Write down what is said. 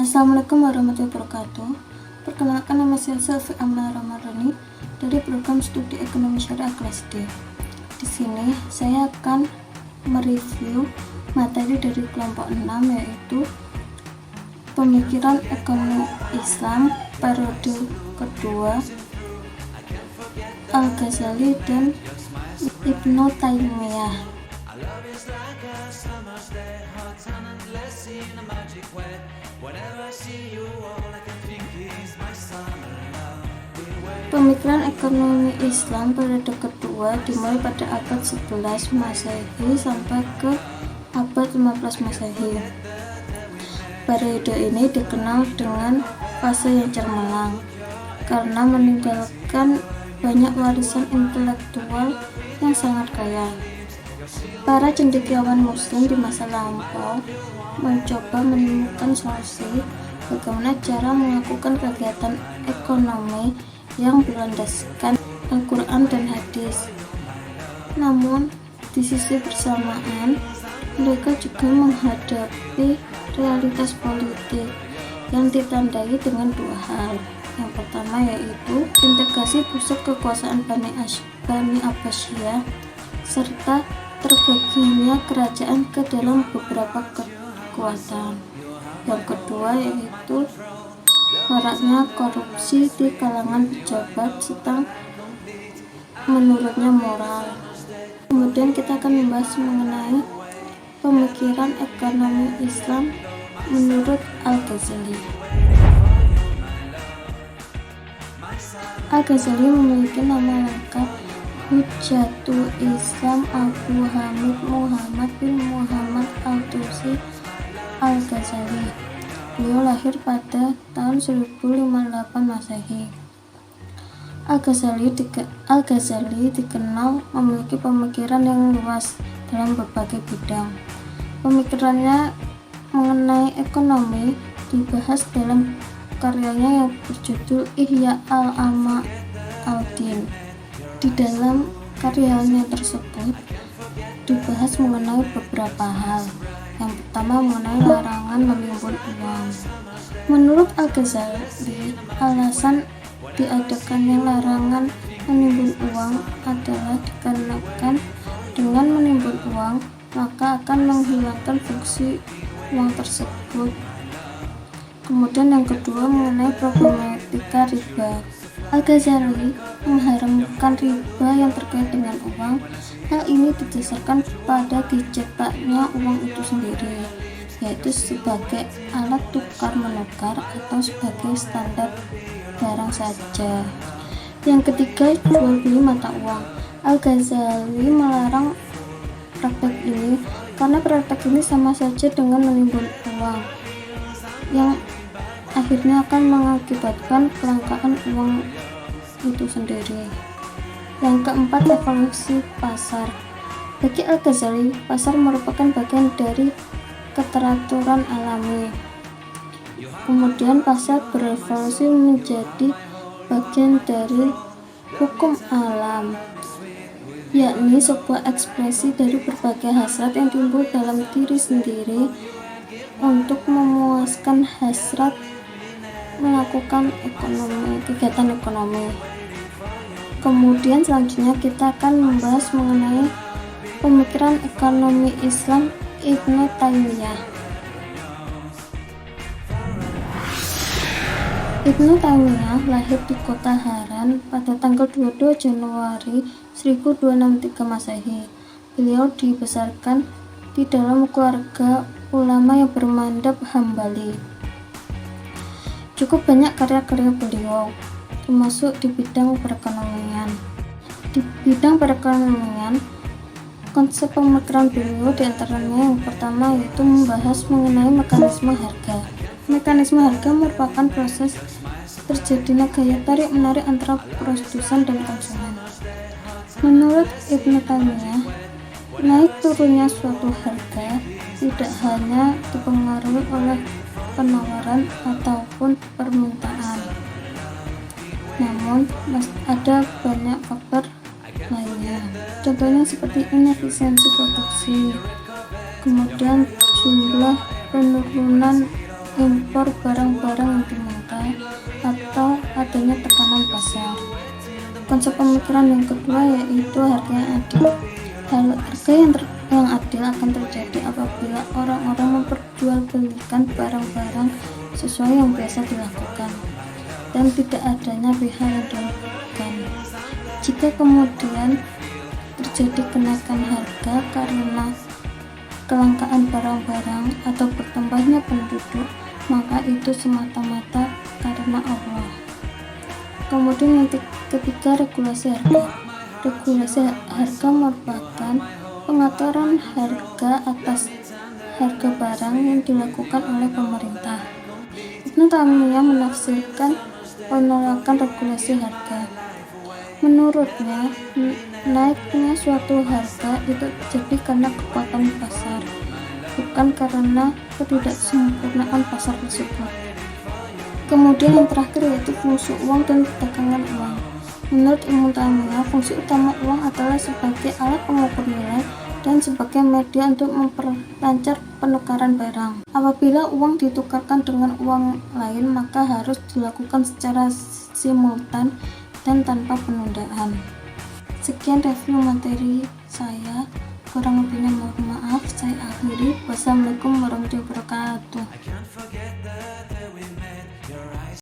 Assalamualaikum warahmatullahi wabarakatuh. Perkenalkan, nama saya Selvi Amla Ramadhani dari program studi ekonomi syariah kelas D. Di sini saya akan mereview materi dari kelompok 6, yaitu pemikiran ekonomi Islam periode kedua, Al-Ghazali dan Ibnu Taimiyah. Pemikiran ekonomi Islam periode kedua dimulai pada abad 11 Masehi sampai ke abad 15 Masehi. Periode ini dikenal dengan fase yang cemerlang karena meninggalkan banyak warisan intelektual yang sangat kaya. Para cendekiawan muslim di masa lampau mencoba menemukan solusi bagaimana cara melakukan kegiatan ekonomi yang berlandaskan Al-Quran dan hadis. Namun, di sisi bersamaan, mereka juga menghadapi realitas politik yang ditandai dengan dua hal. Yang pertama yaitu integrasi pusat kekuasaan Bani Abbasiyah serta terbaginya kerajaan ke dalam beberapa kekuatan. Yang kedua yaitu maraknya korupsi di kalangan pejabat serta menurutnya moral. Kemudian kita akan membahas mengenai pemikiran ekonomi Islam menurut Al-Ghazali. Al-Ghazali memiliki nama lengkap Hujjatul Islam Abu Hamid Muhammad bin Muhammad Al-Tusi Al-Ghazali. Beliau lahir pada tahun 1058 Masehi. Al-Ghazali dikenal memiliki pemikiran yang luas dalam berbagai bidang. Pemikirannya mengenai ekonomi dibahas dalam karyanya yang berjudul Ihya al-Ulama al-Din. Di dalam karyanya tersebut dibahas mengenai beberapa hal. Yang pertama mengenai larangan menimbun uang. Menurut Al-Ghazali, alasan diadakannya larangan menimbun uang adalah dikarenakan dengan menimbun uang maka akan menghilangkan fungsi uang tersebut. Kemudian yang kedua mengenai problematika riba. Al-Ghazali mengharamkan riba yang terkait dengan uang. Hal ini didasarkan pada dicetaknya uang itu sendiri, yaitu sebagai alat tukar menukar atau sebagai standar barang saja. Yang ketiga, jual beli mata uang. Al-Ghazali melarang praktek ini karena praktek ini sama saja dengan menimbun uang, yang akhirnya akan mengakibatkan kelangkaan uang itu sendiri. Yang keempat, evolusi pasar. Bagi Al-Ghazali, pasar merupakan bagian dari keteraturan alami. Kemudian pasar berevolusi menjadi bagian dari hukum alam, yakni sebuah ekspresi dari berbagai hasrat yang timbul dalam diri sendiri untuk memuaskan hasrat melakukan kegiatan ekonomi. Kemudian selanjutnya kita akan membahas mengenai pemikiran ekonomi Islam Ibnu Taimiyah. Ibnu Taimiyah lahir di kota Haran pada tanggal 22 Januari 1263 Masehi. Beliau dibesarkan di dalam keluarga ulama yang bermadzhab Hambali. Cukup banyak karya-karya beliau, termasuk di bidang perekonomian. Di bidang perekonomian, konsep pemikiran beliau diantaranya yang pertama yaitu membahas mengenai mekanisme harga. Mekanisme harga merupakan proses terjadinya gaya tarik-menarik antara produsen dan konsumen. Menurut Ibnu Taimiyah, naik turunnya suatu harga tidak hanya dipengaruhi oleh penawaran ataupun permintaan, namun ada banyak faktor lainnya. Contohnya seperti inefisiensi produksi, kemudian jumlah penurunan impor barang-barang yang diminta atau adanya tekanan pasar. Konsep pemikiran yang kedua yaitu harga yang adil. Harga yang adil akan terjadi apabila orang-orang memperjualbelikan barang-barang sesuai yang biasa dilakukan dan tidak adanya pihak yang dirugikan. Jika kemudian terjadi kenaikan harga karena kelangkaan barang-barang atau bertambahnya penduduk, maka itu semata-mata karena Allah. Kemudian yang ketiga, regulasi harga. Regulasi harga merupakan pengaturan harga atas harga barang yang dilakukan oleh pemerintah. Ibnu Taimiyah menafsirkan penolakan regulasi harga. Menurutnya, naiknya suatu harga itu terjadi karena kekuatan pasar, bukan karena ketidaksempurnaan pasar tersebut. Kemudian yang terakhir yaitu fungsi uang dan perdagangan uang. Menurut Ibnu Taimiyah, fungsi utama uang adalah sebagai alat pengukur nilai dan sebagai media untuk memperlancar penukaran barang. Apabila uang ditukarkan dengan uang lain, maka harus dilakukan secara simultan dan tanpa penundaan. Sekian review materi saya, kurang lebihnya mohon maaf. Saya akhiri. Wassalamualaikum warahmatullahi wabarakatuh.